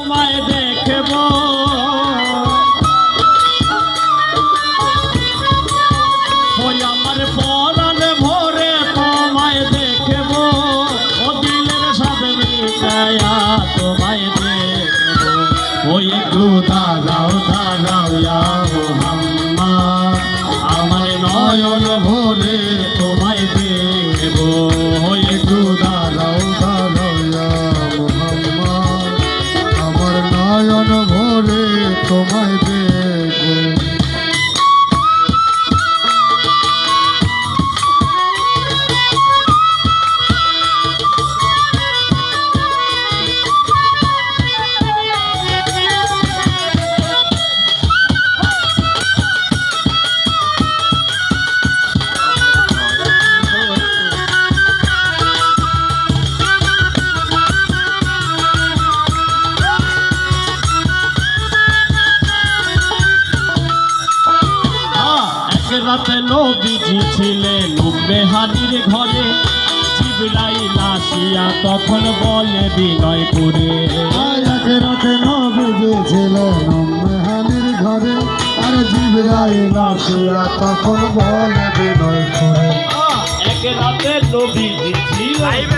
তোমায় দেখব ওই আমার পরাণ ভরে তোমায় দেখব ও দিলের সাথে মিটায়া তোমায় দেখব ওই একটু দাঁড়াও দাঁড়াও ইয়া মুহাম্মদ আমার নয়ন ভরে তোমায় দেখব ওই একটু দাঁড়াও দাঁড়াও ইয়া মুহাম্মদ আমার নয়ন ভরে তোমায় দেখব। রাতে নবীজি ছিলেন উম্মে হানির ঘরে জিবরাইল আসিয়া তখন বলে বিনয় করে এক রাতে নবীজি ছিলেন উম্মে হানির ঘরে আর জিবরাইল আসিয়া তখন বলে বিনয় করে এক রাতে নবীজি ছিলেন